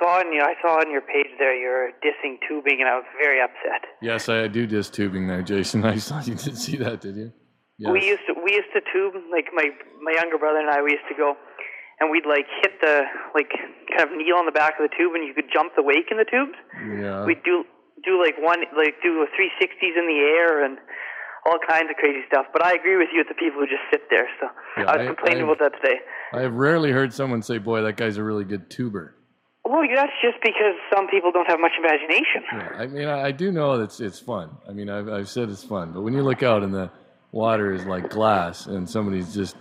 I saw on your page there you're dissing tubing, and I was very upset. Yes, I do diss tubing there, Jason. I saw you did see that, did you? Yes. We used to tube, like my younger brother and I. We used to go, and we'd like hit the kind of kneel on the back of the tube, and you could jump the wake in the tubes. Yeah. We'd do do a 360s in the air and all kinds of crazy stuff. But I agree with you with the people who just sit there. So yeah, I was complaining about that today. I have rarely heard someone say, boy, that guy's a really good tuber. Well, that's just because some people don't have much imagination. Yeah, I mean, I do know that it's fun. I mean, I've said it's fun. But when you look out and the water is like glass and somebody's just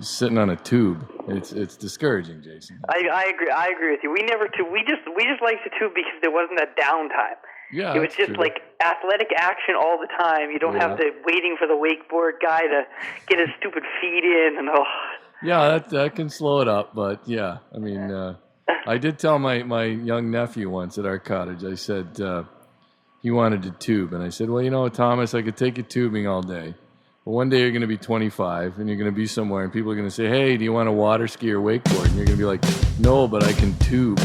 sitting on a tube, it's discouraging, Jason. I agree with you. We just liked to tube because there wasn't that downtime. Yeah, it was just true. Like athletic action all the time. You don't have to waiting for the wakeboard guy to get his stupid feet in and Yeah, that can slow it up, but yeah, I mean, I did tell my young nephew once at our cottage. I said he wanted to tube, and I said, well, Thomas, I could take you tubing all day. But one day you're going to be 25, and you're going to be somewhere, and people are going to say, hey, do you want to water ski or wakeboard? And you're going to be like, no, but I can tube.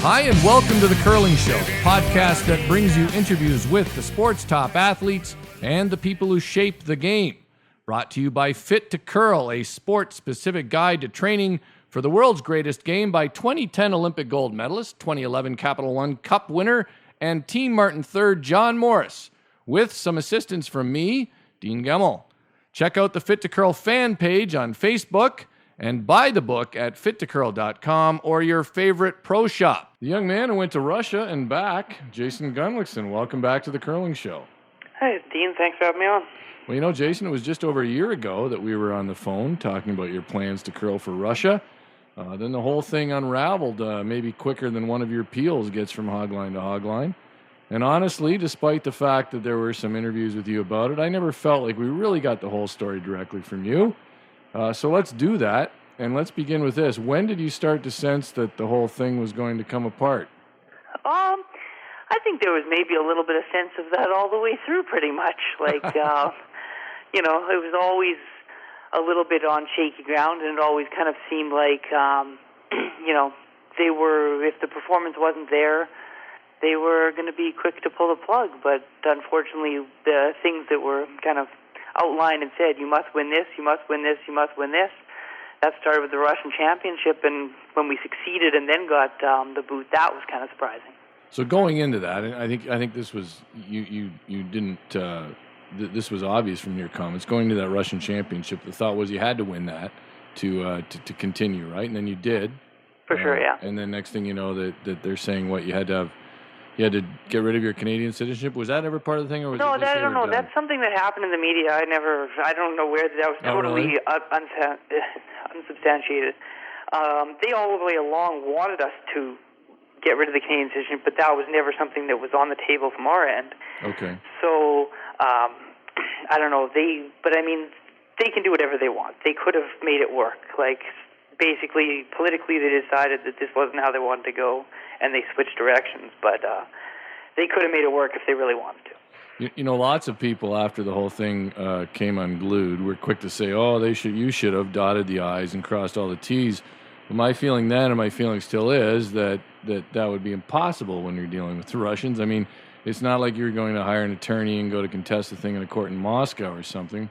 Hi, and welcome to The Curling Show, the podcast that brings you interviews with the sport's top athletes and the people who shape the game. Brought to you by Fit to Curl, a sport-specific guide to training for the world's greatest game by 2010 Olympic gold medalist, 2011 Capital One Cup winner, and Team Martin third John Morris, with some assistance from me, Dean Gemmell. Check out the Fit to Curl fan page on Facebook, and buy the book at fittocurl.com or your favorite pro shop. The young man who went to Russia and back, Jason Gunnlaugson. Welcome back to The Curling Show. Hey, Dean. Thanks for having me on. Well, Jason, it was just over a year ago that we were on the phone talking about your plans to curl for Russia. Then the whole thing unraveled maybe quicker than one of your peels gets from hogline to hogline. And honestly, despite the fact that there were some interviews with you about it, I never felt like we really got the whole story directly from you. So let's do that, and let's begin with this. When did you start to sense that the whole thing was going to come apart? I think there was maybe a little bit of sense of that all the way through, pretty much. Like, it was always a little bit on shaky ground, and it always kind of seemed like, they were, if the performance wasn't there, they were going to be quick to pull the plug. But unfortunately, the things that were kind of outlined and said, you must win this, you must win this, you must win this. That started with the Russian Championship, and when we succeeded and then got the boot, that was kind of surprising. So going into that, I think this was you didn't. This was obvious from your comments. Going to that Russian Championship, the thought was you had to win that to continue, right? And then you did. For sure, yeah. And then next thing you know, that they're saying what you had to get rid of your Canadian citizenship. Was that ever part of the thing, or was no? I don't know. That's something that happened in the media. I don't know where that was. Totally unsubstantiated. They all the way along wanted us to get rid of the Canadian citizenship, but that was never something that was on the table from our end. Okay. So I don't know. They can do whatever they want. They could have made it work. Like, basically, politically, they decided that this wasn't how they wanted to go, and they switched directions. But they could have made it work if they really wanted to. Lots of people after the whole thing came unglued were quick to say, "Oh, you should have dotted the I's and crossed all the T's." But my feeling then, and my feeling still is that would be impossible when you're dealing with the Russians. I mean, it's not like you're going to hire an attorney and go to contest the thing in a court in Moscow or something.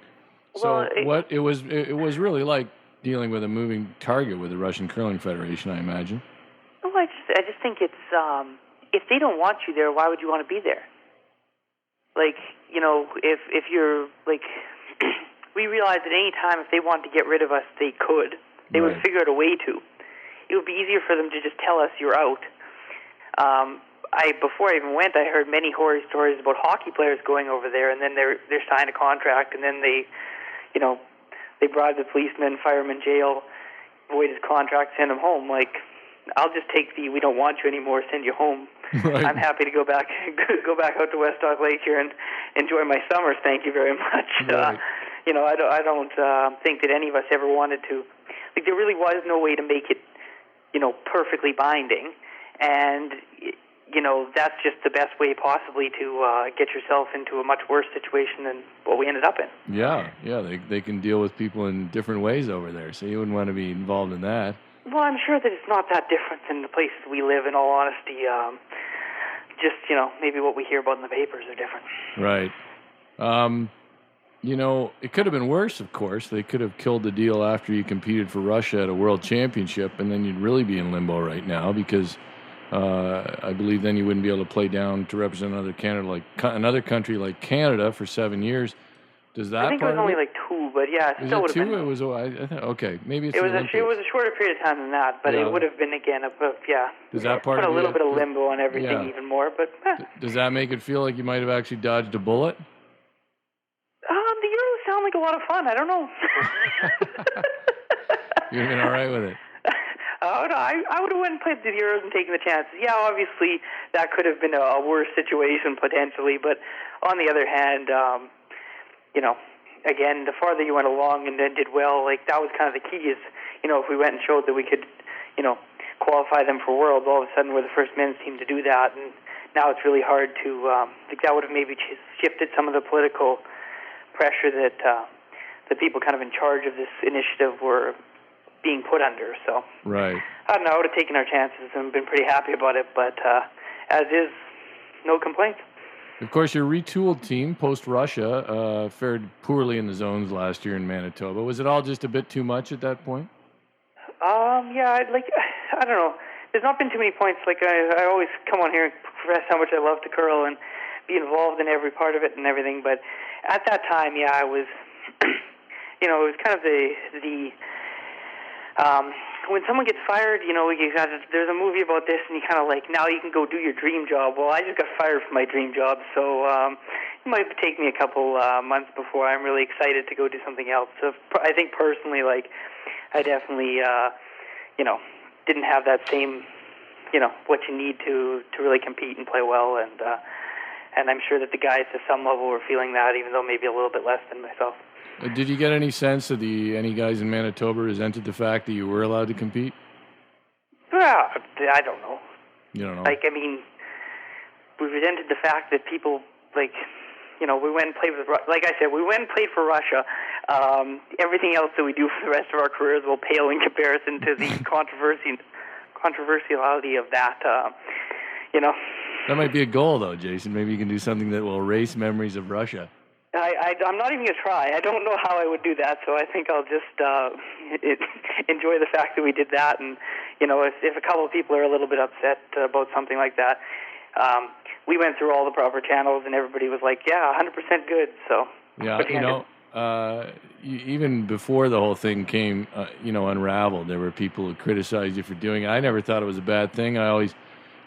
So it was really like dealing with a moving target with the Russian Curling Federation, I imagine. Well, I just think it's if they don't want you there, why would you want to be there? Like, if you're like, we realized at any time if they wanted to get rid of us, they could. They would figure out a way to. It would be easier for them to just tell us you're out. Before I even went, I heard many horror stories about hockey players going over there, and then they're signed a contract, and then they bribe the policeman, fire him in jail, void his contract, send him home. Like, I'll just take we don't want you anymore, send you home. Right. I'm happy to go back out to West Dog Lake here and enjoy my summers. Thank you very much. Right. I don't think that any of us ever wanted to. Like, there really was no way to make it, perfectly binding, and that's just the best way possibly to get yourself into a much worse situation than what we ended up in. Yeah, they can deal with people in different ways over there, so you wouldn't want to be involved in that. Well, I'm sure that it's not that different than the places we live, in all honesty. Just, maybe what we hear about in the papers are different. Right. It could have been worse, of course. They could have killed the deal after you competed for Russia at a world championship, and then you'd really be in limbo right now because I believe then you wouldn't be able to play down to represent another country like Canada for 7 years. Does that? I think it was only like 2, but yeah, it still would have been. It was. I think okay, maybe it's. It was a shorter period of time than that, but it would have been again. Does that part put a little bit of limbo on everything even more? But does that make it feel like you might have actually dodged a bullet? The Euros sound like a lot of fun. I don't know. You've been all right with it. No, I would have went and played the Euros and taken the chances. Yeah, obviously that could have been a worse situation potentially, but on the other hand, again, the farther you went along and then did well, like that was kind of the key is, if we went and showed that we could, qualify them for Worlds, all of a sudden we're the first men's team to do that, and now it's really hard to, that would have maybe shifted some of the political pressure that the people kind of in charge of this initiative were being put under. So right. I don't know, I would have taken our chances and been pretty happy about it, but as is, no complaints. Of course, your retooled team, post-Russia, fared poorly in the zones last year in Manitoba. Was it all just a bit too much at that point? Yeah, I don't know. There's not been too many points. I always come on here and profess how much I love to curl and be involved in every part of it and everything, but at that time, yeah, I was, it was kind of the when someone gets fired, there's a movie about this, and you kind of now you can go do your dream job. Well, I just got fired from my dream job, so it might take me a couple months before I'm really excited to go do something else. So I think personally, I definitely, didn't have that same, what you need to really compete and play well, and I'm sure that the guys to some level were feeling that, even though maybe a little bit less than myself. Did you get any sense that any guys in Manitoba resented the fact that you were allowed to compete? Well, I don't know. You don't know? We resented the fact that people, we went and played with, like I said, we went and played for Russia. Everything else that we do for the rest of our careers will pale in comparison to the controversiality of that, That might be a goal, though, Jason. Maybe you can do something that will erase memories of Russia. I'm not even going to try. I don't know how I would do that, so I think I'll just enjoy the fact that we did that. And, if a couple of people are a little bit upset about something like that, we went through all the proper channels, and everybody was like, yeah, 100% good. So yeah, even before the whole thing came, unraveled, there were people who criticized you for doing it. I never thought it was a bad thing. I always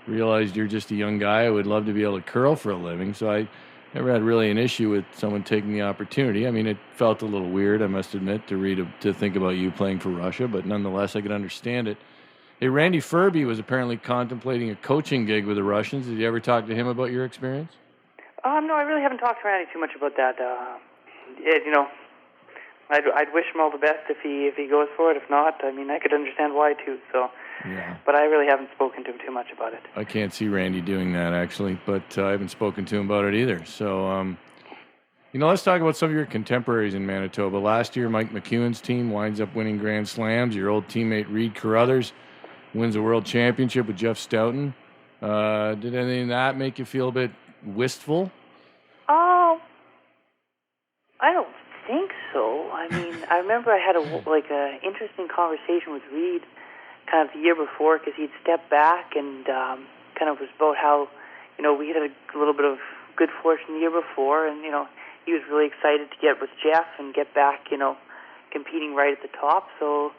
realized you're just a young guy who would love to be able to curl for a living, so I never had really an issue with someone taking the opportunity. I mean, it felt a little weird, I must admit, to think about you playing for Russia, but nonetheless, I could understand it. Hey, Randy Ferbey was apparently contemplating a coaching gig with the Russians. Did you ever talk to him about your experience? No, I really haven't talked to Randy too much about that. I'd wish him all the best if he goes for it. If not, I could understand why too. So. Yeah. But I really haven't spoken to him too much about it. I can't see Randy doing that, actually, but I haven't spoken to him about it either. So, let's talk about some of your contemporaries in Manitoba. Last year, Mike McEwen's team winds up winning Grand Slams. Your old teammate Reed Carruthers wins a world championship with Jeff Stoughton. Did anything of that make you feel a bit wistful? I don't think so. I remember I had a interesting conversation with Reed kind of the year before, because he'd stepped back and kind of was about how, we had a little bit of good fortune the year before, and, he was really excited to get with Jeff and get back, competing right at the top. So,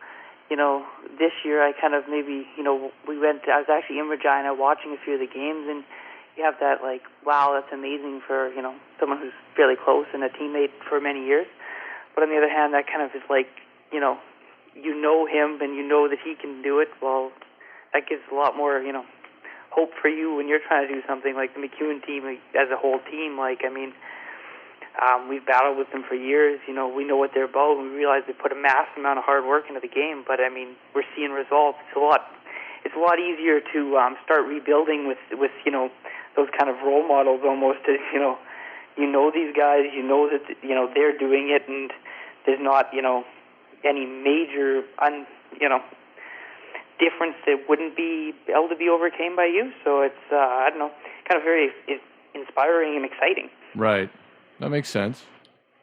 this year I kind of maybe, I was actually in Regina watching a few of the games, and you have that wow, that's amazing for, someone who's fairly close and a teammate for many years. But on the other hand, that kind of is you know him and you know that he can do it. Well, that gives a lot more, hope for you when you're trying to do something like the McEwen team as a whole team. We've battled with them for years. We know what they're about, and we realize they put a massive amount of hard work into the game. But we're seeing results. It's a lot easier to start rebuilding with those kind of role models almost. These guys, that they're doing it, and there's not any major difference that wouldn't be able to be overcame by you. So it's kind of very inspiring and exciting. Right, that makes sense.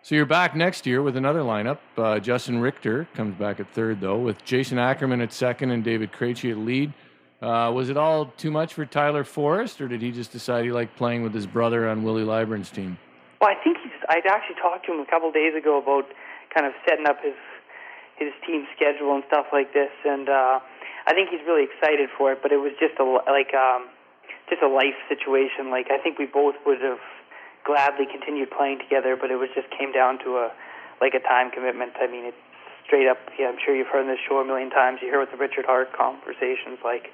So you're back next year with another lineup. Justin Richter comes back at third, though, with Jason Ackerman at second and David Krejci at lead. Was it all too much for Tyler Forrest, or did he just decide he liked playing with his brother on Willie Liburn's team? Well, I think I'd actually talked to him a couple of days ago about kind of setting up his team schedule and stuff like this, and I think he's really excited for it. But it was just a life situation. Like, I think we both would have gladly continued playing together, but it just came down to a time commitment. I mean, it's straight up. Yeah, I'm sure you've heard this show a million times. You hear with the Richard Hart conversations. Like,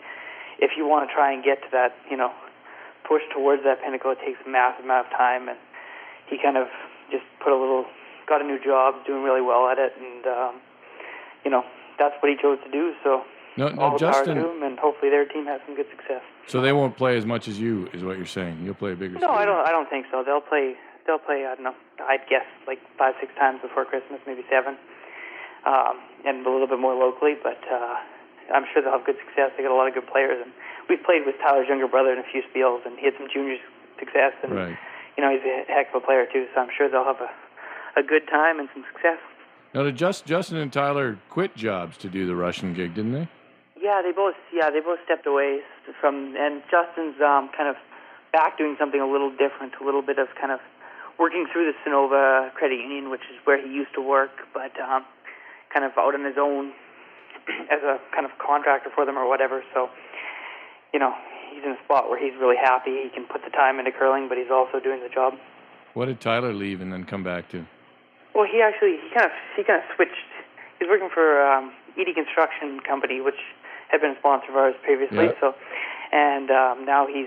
if you want to try and get to that, push towards that pinnacle, it takes a massive amount of time. And he kind of just got a new job, doing really well at it, and that's what he chose to do. So all the Justin, power to him, and hopefully their team has some good success. So they won't play as much as you, is what you're saying. You'll play a bigger. No, I don't think so. They'll play. I don't know. I'd guess like 5-6 times before Christmas, maybe 7, and a little bit more locally. But I'm sure they'll have good success. They got a lot of good players, and we've played with Tyler's younger brother in a few spiels, and he had some junior success. And right. He's a heck of a player too. So I'm sure they'll have a good time and some success. Now, did Justin and Tyler quit jobs to do the Russian gig, didn't they? Yeah, they both stepped away from, and Justin's kind of back doing something a little different, a little bit of kind of working through the Sonova Credit Union, which is where he used to work, but kind of out on his own as a kind of contractor for them or whatever. So, he's in a spot where he's really happy. He can put the time into curling, but he's also doing the job. What did Tyler leave and then come back to? Well, he kind of switched. He's working for Edie Construction Company, which had been a sponsor of ours previously. Yep. So, and now he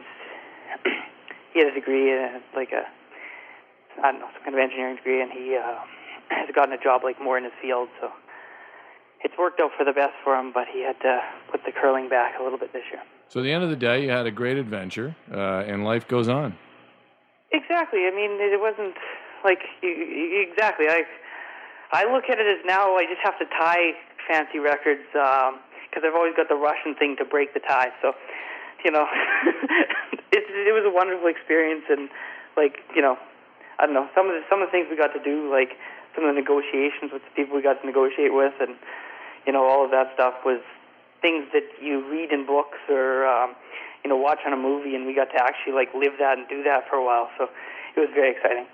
had a degree in some kind of engineering degree, and he has gotten a job more in his field. So it's worked out for the best for him, but he had to put the curling back a little bit this year. So at the end of the day, you had a great adventure, and life goes on. Exactly. I mean, it wasn't exactly. I look at it as now I just have to tie fancy records because I've always got the Russian thing to break the tie. So, it was a wonderful experience, and I don't know, some of the things we got to do, some of the negotiations with the people we got to negotiate with, and all of that stuff was things that you read in books or watch on a movie, and we got to actually live that and do that for a while. So it was very exciting.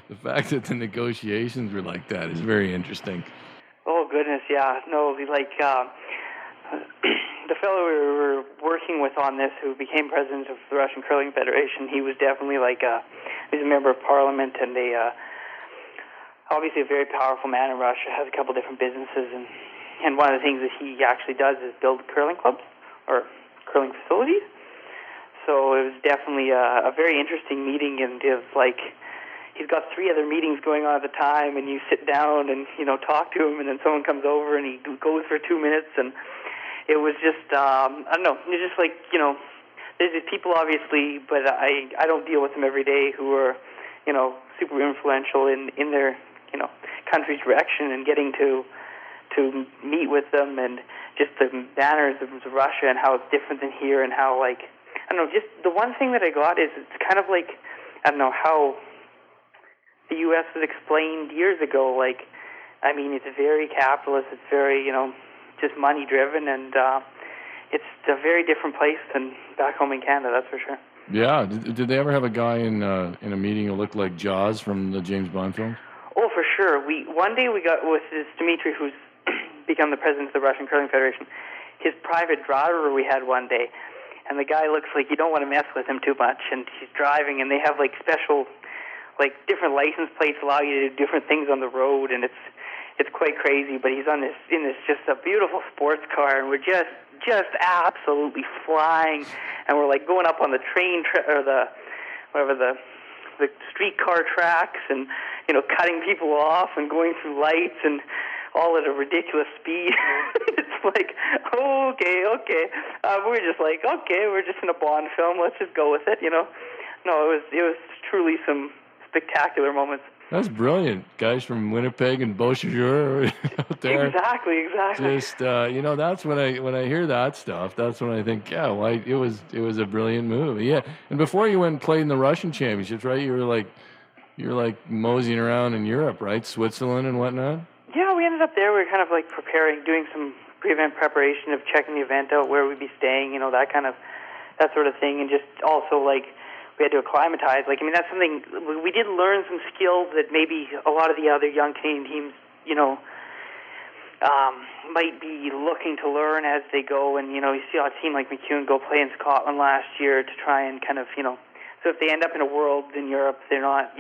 The fact that the negotiations were like that is very interesting. Oh goodness, yeah. No, the fellow we were working with on this, who became president of the Russian Curling Federation, he was definitely he's a member of parliament, and obviously a very powerful man in Russia, has a couple different businesses, and one of the things that he actually does is build curling clubs or curling facilities. So it was definitely a very interesting meeting, and he's got 3 other meetings going on at the time, and you sit down and talk to him, and then someone comes over and he goes for 2 minutes, and it was just I don't know, it's just there's these people obviously, but I don't deal with them every day, who are super influential in their country's direction, and getting to meet with them, and just the manners of Russia and how it's different than here, and how I don't know, just the one thing that I got is it's kind of I don't know how the U.S. was explained years ago. I mean, it's very capitalist, it's very just money driven, and it's a very different place than back home in Canada, that's for sure. Yeah, did they ever have a guy in a meeting who looked like Jaws from the James Bond films? Oh, for sure. One day we got with this Dmitry, who's become the president of the Russian Curling Federation, his private driver we had one day, and the guy looks like you don't want to mess with him too much, and he's driving, and they have special different license plates allow you to do different things on the road, and it's quite crazy. But he's in this just a beautiful sports car, and we're just absolutely flying, and we're going up on the train or the streetcar tracks, and cutting people off and going through lights, and all at a ridiculous speed. It's like, oh, okay. We're just like, okay, we're just in a Bond film. Let's just go with it, No, it was truly some spectacular moments. That's brilliant. Guys from Winnipeg and Beausejour out there. Exactly. Just that's when I hear that stuff. That's when I think, yeah, well, it was a brilliant move. Yeah. And before you went and played in the Russian championships, right? You were like moseying around in Europe, right? Switzerland and whatnot. Yeah, we ended up there. We were kind of like preparing, doing some pre-event preparation of checking the event out, where we'd be staying, that sort of thing, and just also like we had to acclimatize. That's something we did learn some skills that maybe a lot of the other young Canadian teams, might be looking to learn as they go. And you see a team like McEwen go play in Scotland last year to try and kind of so if they end up in a world in Europe, they're not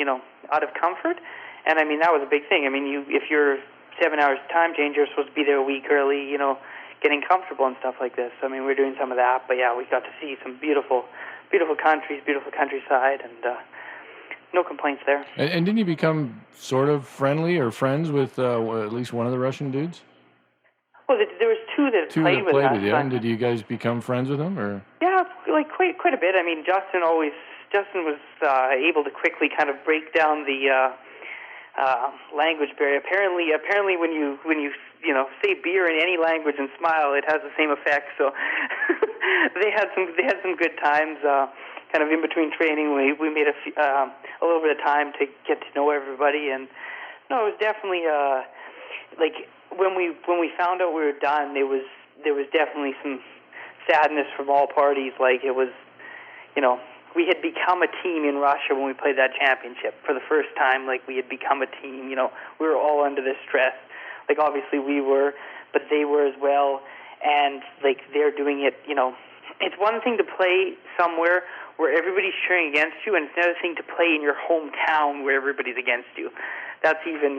out of comfort. And that was a big thing. If you're 7 hours time change, you're supposed to be there a week early, getting comfortable and stuff like this. We're doing some of that, but yeah, we got to see some beautiful countries, beautiful countryside, and no complaints there. And didn't you become sort of friendly or friends with at least one of the Russian dudes? Well, there was two that played with us. Yeah. And did you guys become friends with them, or? Yeah, like quite a bit. Justin was able to quickly kind of break down the language barrier. Apparently, when you say beer in any language and smile, it has the same effect. So they had some good times. Kind of in between training, we made a little bit of time to get to know everybody, and no, it was definitely like when we found out we were done, there was definitely some sadness from all parties. Like it was, we had become a team in Russia when we played that championship for the first time. Like we had become a team. We were all under this stress. Like obviously we were, but they were as well. And like they're doing it. It's one thing to play somewhere where everybody's cheering against you, and it's another thing to play in your hometown where everybody's against you. That's even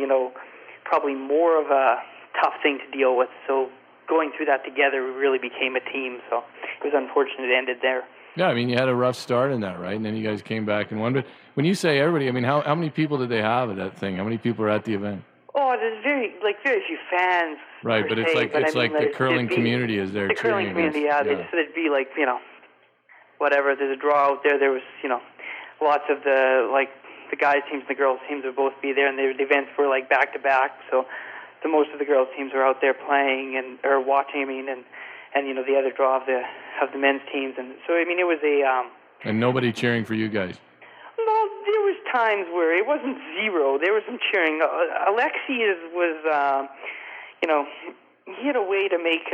probably more of a tough thing to deal with. So going through that together, we really became a team. So it was unfortunate it ended there. Yeah, you had a rough start in that, right? And then you guys came back and won. But when you say everybody, how many people did they have at that thing? How many people are at the event? Oh, there's very few fans. Right, but it's like the curling community is there. The curling community, yeah. There'd be whatever. There's a draw out there. There was lots of the guys teams and the girls teams would both be there, and the events were like back to back. So most of the girls teams were out there playing or watching. And the other draw of the men's teams, and so it was a. And nobody cheering for you guys. Well, there was times where it wasn't zero. There was some cheering. Alexei was, he had a way to make,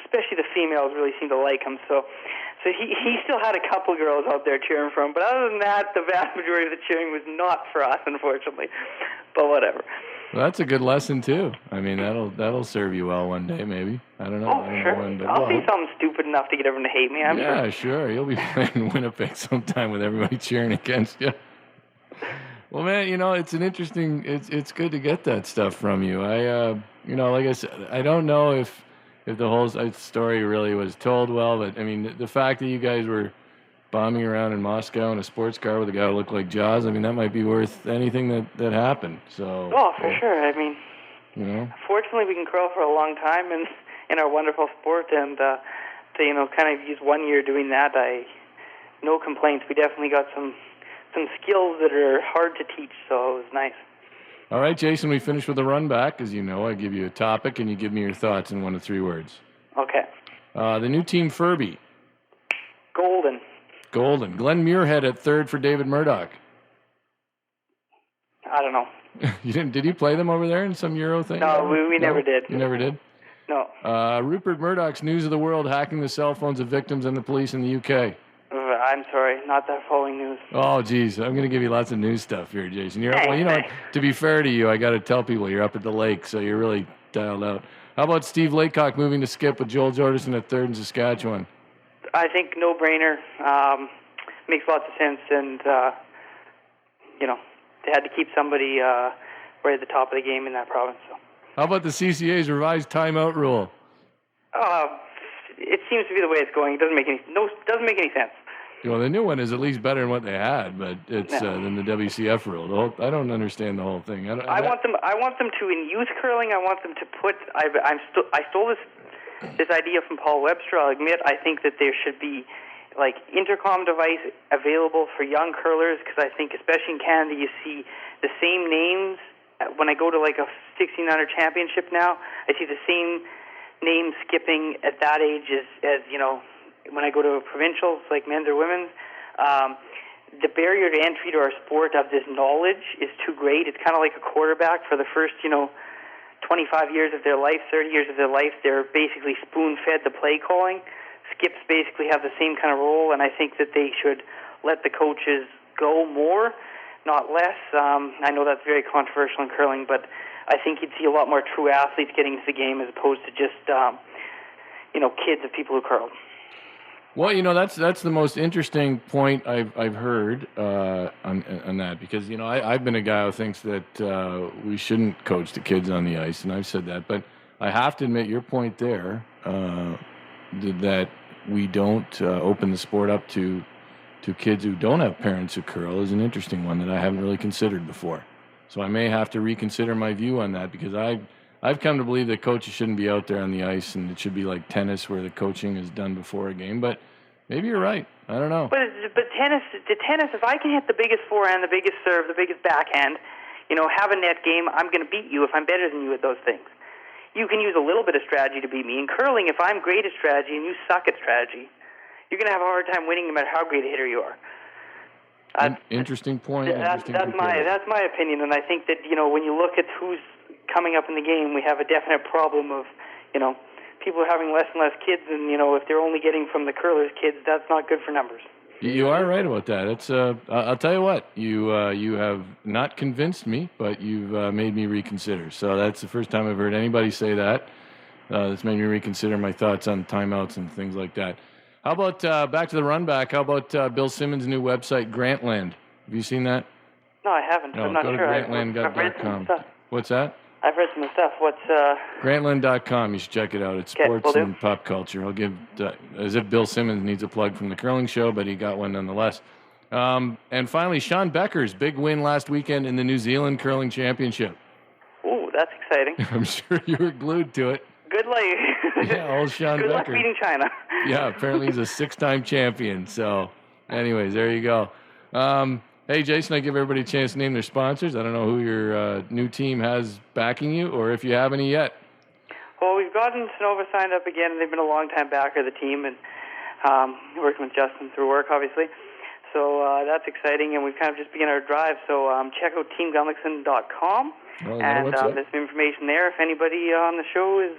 especially the females really seemed to like him. So he still had a couple girls out there cheering for him. But other than that, the vast majority of the cheering was not for us, unfortunately. But whatever. Well, that's a good lesson too. That'll serve you well one day, maybe. I don't know. Oh, sure. I'll say something stupid enough to get everyone to hate me. I'm sure. You'll be playing in Winnipeg sometime with everybody cheering against you. Well, man, it's an interesting. It's good to get that stuff from you. Like I said, I don't know if the whole story really was told well, but the fact that you guys were bombing around in Moscow in a sports car with a guy who looked like Jaws, that might be worth anything that happened. So. Oh, for sure. Fortunately, we can curl for a long time in our wonderful sport, and to kind of use 1 year doing that, no complaints. We definitely got some skills that are hard to teach, so it was nice. All right, Jason, we finished with a run back. As you know, I give you a topic, and you give me your thoughts in 1 to 3 words. Okay. The new team Furby. Golden. Glenn Muirhead at third for David Murdoch. I don't know. You didn't? Did you play them over there in some Euro thing? No, we never did. You never did? No. Rupert Murdoch's News of the World hacking the cell phones of victims and the police in the UK. I'm sorry, not that following news. Oh, geez, I'm going to give you lots of news stuff here, Jason. To be fair to you, I got to tell people you're up at the lake, so you're really dialed out. How about Steve Laycock moving to skip with Joel Jordison at third in Saskatchewan? I think no-brainer. Makes lots of sense, and they had to keep somebody right at the top of the game in that province. So. How about the CCA's revised timeout rule? It seems to be the way it's going. It doesn't make any sense. Well, the new one is at least better than what they had, but it's than the WCF rule. I don't understand the whole thing. I want them to in youth curling. I want them to put. I stole this this idea from Paul Webster, I'll admit, I think that there should be like intercom device available for young curlers, because I think especially in Canada you see the same names. When I go to like a 1600 championship now, I see the same names skipping at that age as you know, when I go to provincials like men's or women's. The barrier to entry to our sport of this knowledge is too great. It's kind of like a quarterback. For the first 25 years of their life, 30 years of their life, they're basically spoon-fed the play calling. Skips basically have the same kind of role, and I think that they should let the coaches go more, not less. I know that's very controversial in curling, but I think you'd see a lot more true athletes getting into the game as opposed to just kids of people who curl. Well, that's the most interesting point I've heard on that, because I've been a guy who thinks that we shouldn't coach the kids on the ice, and I've said that, but I have to admit your point there that we don't open the sport up to kids who don't have parents who curl is an interesting one that I haven't really considered before. So I may have to reconsider my view on that, because I've come to believe that coaches shouldn't be out there on the ice, and it should be like tennis where the coaching is done before a game. But maybe you're right. I don't know. But tennis, if I can hit the biggest forehand, the biggest serve, the biggest backhand, have a net game, I'm going to beat you if I'm better than you at those things. You can use a little bit of strategy to beat me. In curling, if I'm great at strategy and you suck at strategy, you're going to have a hard time winning no matter how great a hitter you are. Interesting point. That's my opinion, and I think that when you look at who's coming up in the game, we have a definite problem of people are having less and less kids, and if they're only getting from the curlers kids, that's not good for numbers. You are right about that. It's I'll tell you what, you have not convinced me, but you've made me reconsider. So that's the first time I've heard anybody say that. That's made me reconsider my thoughts on timeouts and things like that. How about back to the run back? How about Bill Simmons' new website, Grantland? Have you seen that? No, I haven't. I'm not go sure. to grantland.com. What's that? I've read some stuff. What's Grantland.com. You should check it out. It's sports and pop culture. I'll give as if Bill Simmons needs a plug from the curling show, but he got one nonetheless. And finally, Sean Becker's big win last weekend in the New Zealand Curling Championship. Ooh, that's exciting. I'm sure you were glued to it. Good luck. Yeah, old Sean Good Becker. luck beating China. Yeah, apparently he's a 6-time champion. So, anyways, there you go. Hey, Jason, I give everybody a chance to name their sponsors. I don't know who your new team has backing you, or if you have any yet. Well, we've gotten Sonova signed up again, and they've been a long-time backer of the team, and working with Justin through work, obviously. So that's exciting, and we've kind of just begun our drive. So check out teamgunnlaugson.com, and there's some information there if anybody on the show is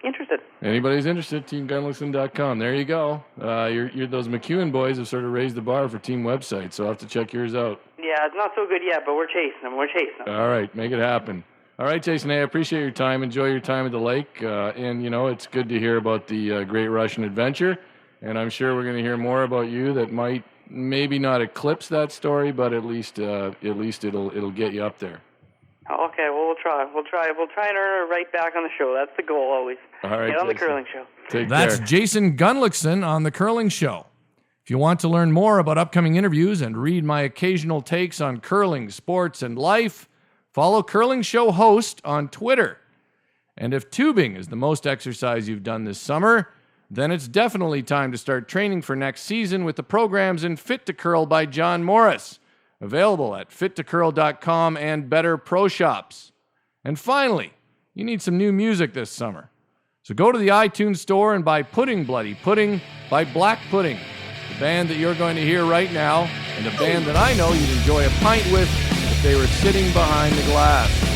interested. Anybody's interested, teamgunnlaugson.com. There you go. You're those McEwen boys have sort of raised the bar for team websites, so I'll have to check yours out. Yeah, it's not so good yet, but we're chasing them. All right, make it happen. All right, Jason, hey, I appreciate your time. Enjoy your time at the lake. And, it's good to hear about the Great Russian Adventure. And I'm sure we're going to hear more about you that might maybe not eclipse that story, but at least it'll get you up there. Okay, well, we'll try. We'll try and earn her right back on the show. That's the goal always. All right, get on Jason. the curling show. Take That's care. Jason Gunnlaugson on the Curling Show. If you want to learn more about upcoming interviews and read my occasional takes on curling, sports, and life, follow Curling Show Host on Twitter. And if tubing is the most exercise you've done this summer, then it's definitely time to start training for next season with the programs in Fit to Curl by John Morris, available at fittocurl.com and Better Pro Shops. And finally, you need some new music this summer. So go to the iTunes store and buy Pudding Bloody Pudding by Black Pudding, the band that you're going to hear right now, and a band that I know you'd enjoy a pint with if they were sitting behind the glass.